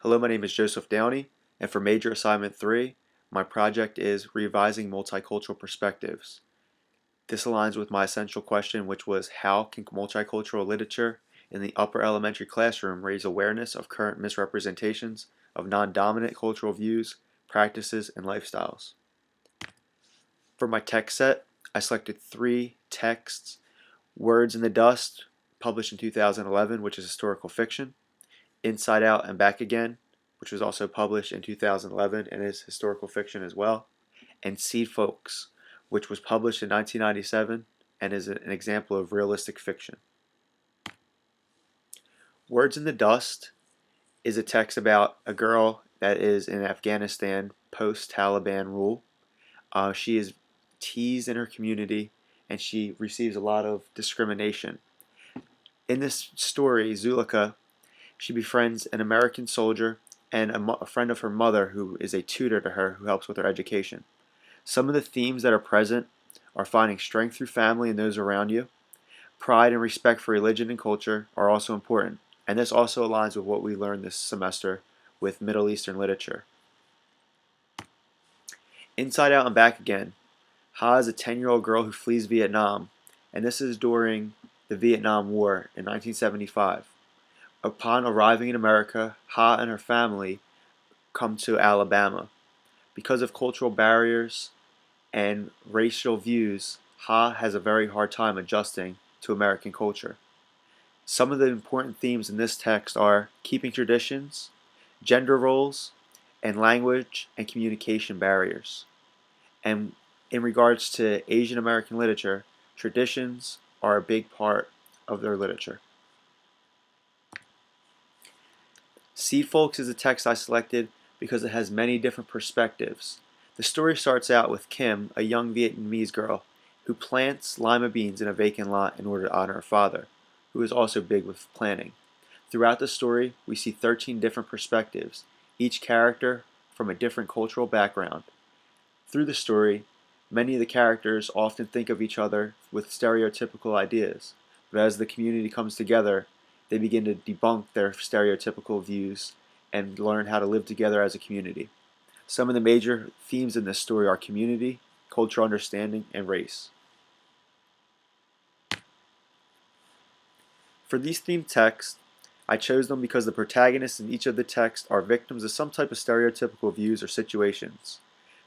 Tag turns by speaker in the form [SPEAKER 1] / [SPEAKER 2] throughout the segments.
[SPEAKER 1] Hello, my name is Joseph Downey, and for Major Assignment 3, my project is Revising Multicultural Perspectives. This aligns with my essential question, which was how can multicultural literature in the upper elementary classroom raise awareness of current misrepresentations of non-dominant cultural views, practices, and lifestyles? For my text set, I selected 3 texts: Words in the Dust, published in 2011, which is historical fiction; Inside Out and Back Again, which was also published in 2011 and is historical fiction as well; and Seed Folks, which was published in 1997 and is an example of realistic fiction. Words in the Dust is a text about a girl that is in Afghanistan post-Taliban rule. She is teased in her community and she receives a lot of discrimination. In this story, Zulika, she befriends an American soldier and a friend of her mother who is a tutor to her who helps with her education. Some of the themes that are present are finding strength through family and those around you. Pride and respect for religion and culture are also important, and this also aligns with what we learned this semester with Middle Eastern literature. Inside Out and Back Again. Ha is a 10-year-old girl who flees Vietnam, and this is during the Vietnam War in 1975. Upon arriving in America, Ha and her family come to Alabama. Because of cultural barriers and racial views, Ha has a very hard time adjusting to American culture. Some of the important themes in this text are keeping traditions, gender roles, and language and communication barriers. And in regards to Asian American literature, traditions are a big part of their literature. Seed Folks is a text I selected because it has many different perspectives. The story starts out with Kim, a young Vietnamese girl, who plants lima beans in a vacant lot in order to honor her father, who is also big with planting. Throughout the story, we see 13 different perspectives, each character from a different cultural background. Through the story, many of the characters often think of each other with stereotypical ideas, but as the community comes together, they begin to debunk their stereotypical views and learn how to live together as a community. Some of the major themes in this story are community, cultural understanding, and race. For these themed texts, I chose them because the protagonists in each of the texts are victims of some type of stereotypical views or situations.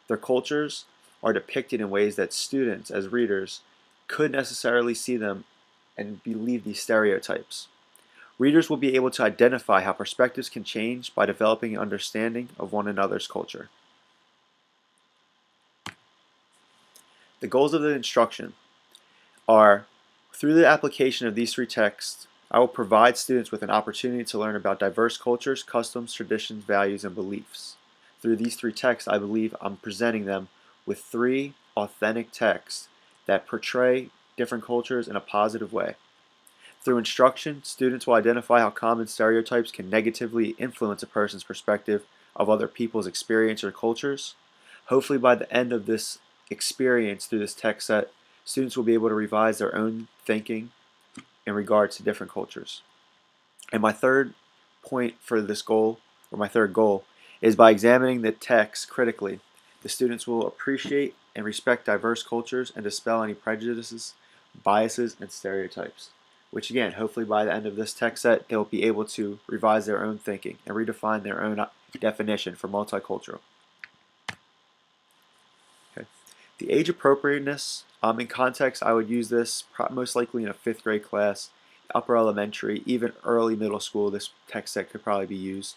[SPEAKER 1] Their cultures are depicted in ways that students, as readers, could necessarily see them and believe these stereotypes. Readers will be able to identify how perspectives can change by developing an understanding of one another's culture. The goals of the instruction are, through the application of these 3 texts, I will provide students with an opportunity to learn about diverse cultures, customs, traditions, values, and beliefs. Through these 3 texts, I believe I'm presenting them with 3 authentic texts that portray different cultures in a positive way. Through instruction, students will identify how common stereotypes can negatively influence a person's perspective of other people's experience or cultures. Hopefully by the end of this experience through this text set, students will be able to revise their own thinking in regards to different cultures. And my third point for this goal, or my third goal, is by examining the text critically, the students will appreciate and respect diverse cultures and dispel any prejudices, biases, and stereotypes. Which again, hopefully by the end of this text set, they'll be able to revise their own thinking and redefine their own definition for multicultural. Okay. The age appropriateness, in context, I would use this most likely in a 5th grade class, upper elementary, even early middle school. This text set could probably be used.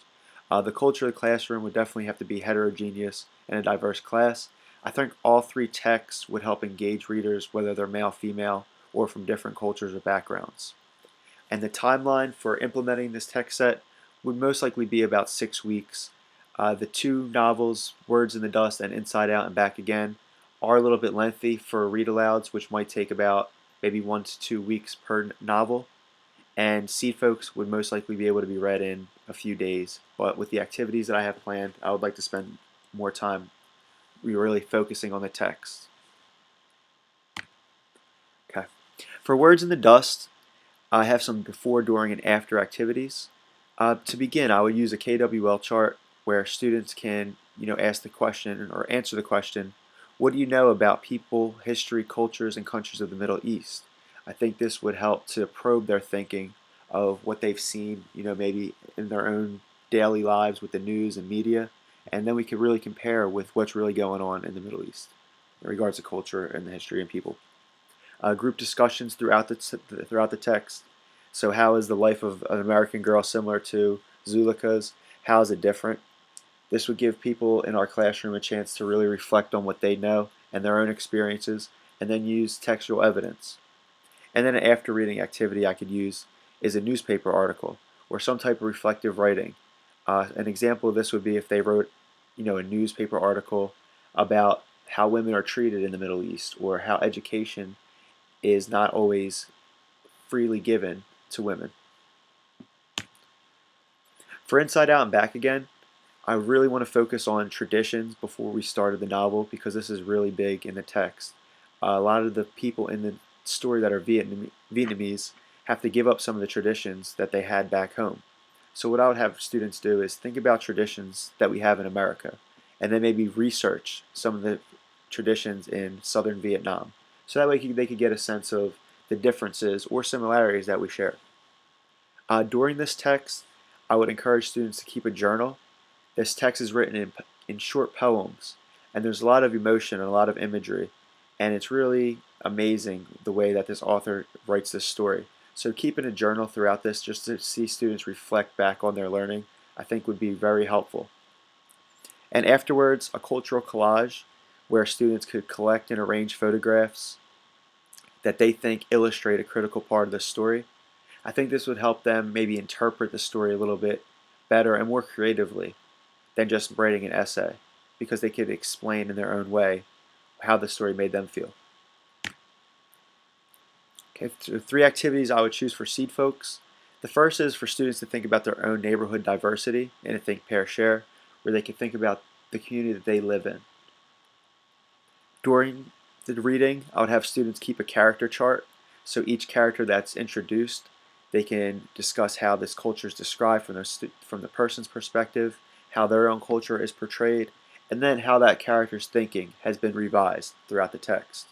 [SPEAKER 1] The culture of the classroom would definitely have to be heterogeneous and a diverse class. I think all 3 texts would help engage readers, whether they're male, female, or from different cultures or backgrounds. And the timeline for implementing this text set would most likely be about 6 weeks. The 2 novels, Words in the Dust and Inside Out and Back Again, are a little bit lengthy for read-alouds, which might take about maybe 1 to 2 weeks per novel. And Seed Folks would most likely be able to be read in a few days. But with the activities that I have planned, I would like to spend more time really focusing on the text. For Words in the Dust, I have some before, during, and after activities. To begin, I would use a KWL chart where students can, ask the question or answer the question, what do you know about people, history, cultures, and countries of the Middle East? I think this would help to probe their thinking of what they've seen, maybe in their own daily lives with the news and media, and then we could really compare with what's really going on in the Middle East in regards to culture and the history and people. Group discussions throughout the text. So how is the life of an American girl similar to Zulika's? How is it different? This would give people in our classroom a chance to really reflect on what they know and their own experiences, and then use textual evidence. And then an after reading activity I could use is a newspaper article or some type of reflective writing. An example of this would be if they wrote, a newspaper article about how women are treated in the Middle East, or how education is not always freely given to women. For Inside Out and Back Again, I really want to focus on traditions before we started the novel, because this is really big in the text. A lot of the people in the story that are Vietnamese have to give up some of the traditions that they had back home. So what I would have students do is think about traditions that we have in America, and then maybe research some of the traditions in southern Vietnam. So that way they could get a sense of the differences or similarities that we share. During this text, I would encourage students to keep a journal. This text is written in short poems, and there's a lot of emotion and a lot of imagery, and it's really amazing the way that this author writes this story. So keeping a journal throughout this, just to see students reflect back on their learning, I think would be very helpful. And afterwards, a cultural collage where students could collect and arrange photographs that they think illustrate a critical part of the story. I think this would help them maybe interpret the story a little bit better and more creatively than just writing an essay, because they could explain in their own way how the story made them feel. Okay, so 3 activities I would choose for seed folks. The first is for students to think about their own neighborhood diversity in a Think, Pair, Share, where they can think about the community that they live in. During the reading, I would have students keep a character chart. So each character that's introduced, they can discuss how this culture is described from the person's perspective, how their own culture is portrayed, and then how that character's thinking has been revised throughout the text.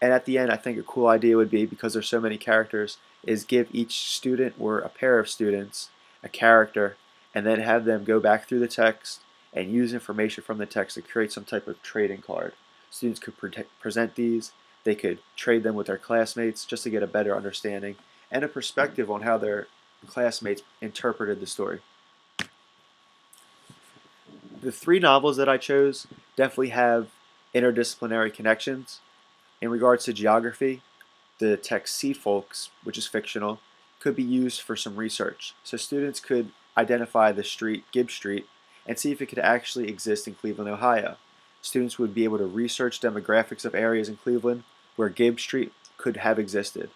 [SPEAKER 1] And at the end, I think a cool idea would be, because there's so many characters, is give each student or a pair of students a character, and then have them go back through the text and use information from the text to create some type of trading card. Students could present these, they could trade them with their classmates just to get a better understanding and a perspective on how their classmates interpreted the story. The 3 novels that I chose definitely have interdisciplinary connections. In regards to geography, the text Sea Folks, which is fictional, could be used for some research. So students could identify the street, Gibb Street, and see if it could actually exist in Cleveland, Ohio. Students would be able to research demographics of areas in Cleveland where Gibb Street could have existed.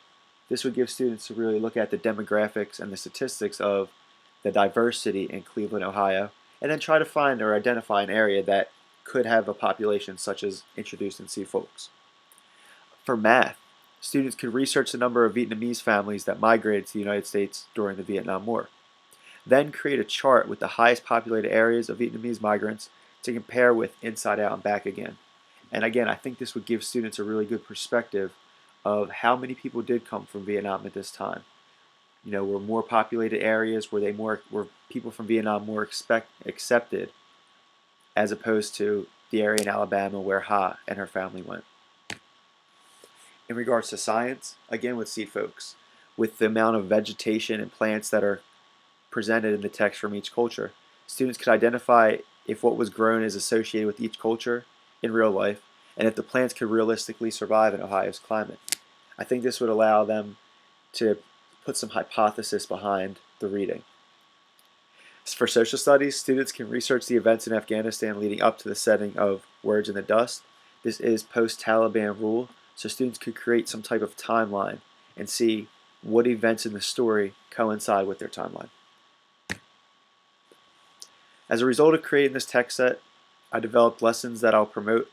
[SPEAKER 1] This would give students to really look at the demographics and the statistics of the diversity in Cleveland, Ohio, and then try to find or identify an area that could have a population such as introduced in Sea Folks. For math, students could research the number of Vietnamese families that migrated to the United States during the Vietnam War. Then create a chart with the highest populated areas of Vietnamese migrants to compare with Inside Out and Back Again. And again, I think this would give students a really good perspective of how many people did come from Vietnam at this time. Were more populated areas, were people from Vietnam more accepted, as opposed to the area in Alabama where Ha and her family went. In regards to science, again with Seed Folks, with the amount of vegetation and plants that are presented in the text from each culture, students could identify if what was grown is associated with each culture in real life, and if the plants could realistically survive in Ohio's climate. I think this would allow them to put some hypothesis behind the reading. For social studies, students can research the events in Afghanistan leading up to the setting of Words in the Dust. This is post-Taliban rule, so students could create some type of timeline and see what events in the story coincide with their timeline. As a result of creating this text set, I developed lessons that I'll promote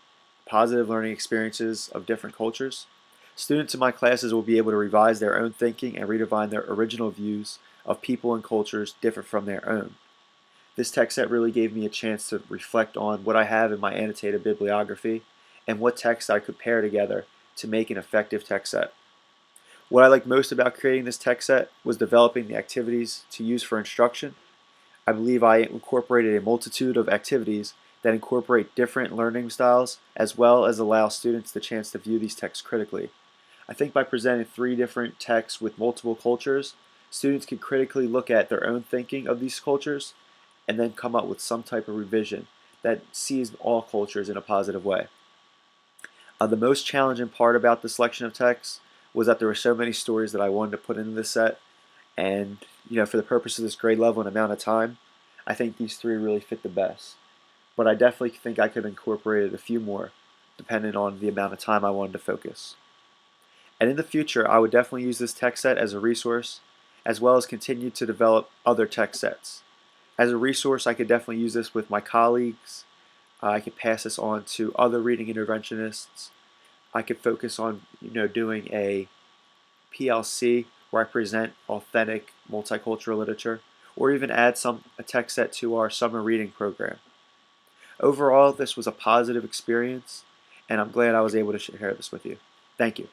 [SPEAKER 1] positive learning experiences of different cultures. Students in my classes will be able to revise their own thinking and redefine their original views of people and cultures different from their own. This text set really gave me a chance to reflect on what I have in my annotated bibliography and what texts I could pair together to make an effective text set. What I liked most about creating this text set was developing the activities to use for instruction. I believe I incorporated a multitude of activities that incorporate different learning styles as well as allow students the chance to view these texts critically. I think by presenting 3 different texts with multiple cultures, students can critically look at their own thinking of these cultures and then come up with some type of revision that sees all cultures in a positive way. The most challenging part about the selection of texts was that there were so many stories that I wanted to put into this set, and for the purpose of this grade level and amount of time, I think these 3 really fit the best. But I definitely think I could have incorporated a few more, depending on the amount of time I wanted to focus. And in the future, I would definitely use this text set as a resource, as well as continue to develop other text sets. As a resource, I could definitely use this with my colleagues. I could pass this on to other reading interventionists. I could focus on doing a PLC where I present authentic multicultural literature, or even add a text set to our summer reading program. Overall, this was a positive experience, and I'm glad I was able to share this with you. Thank you.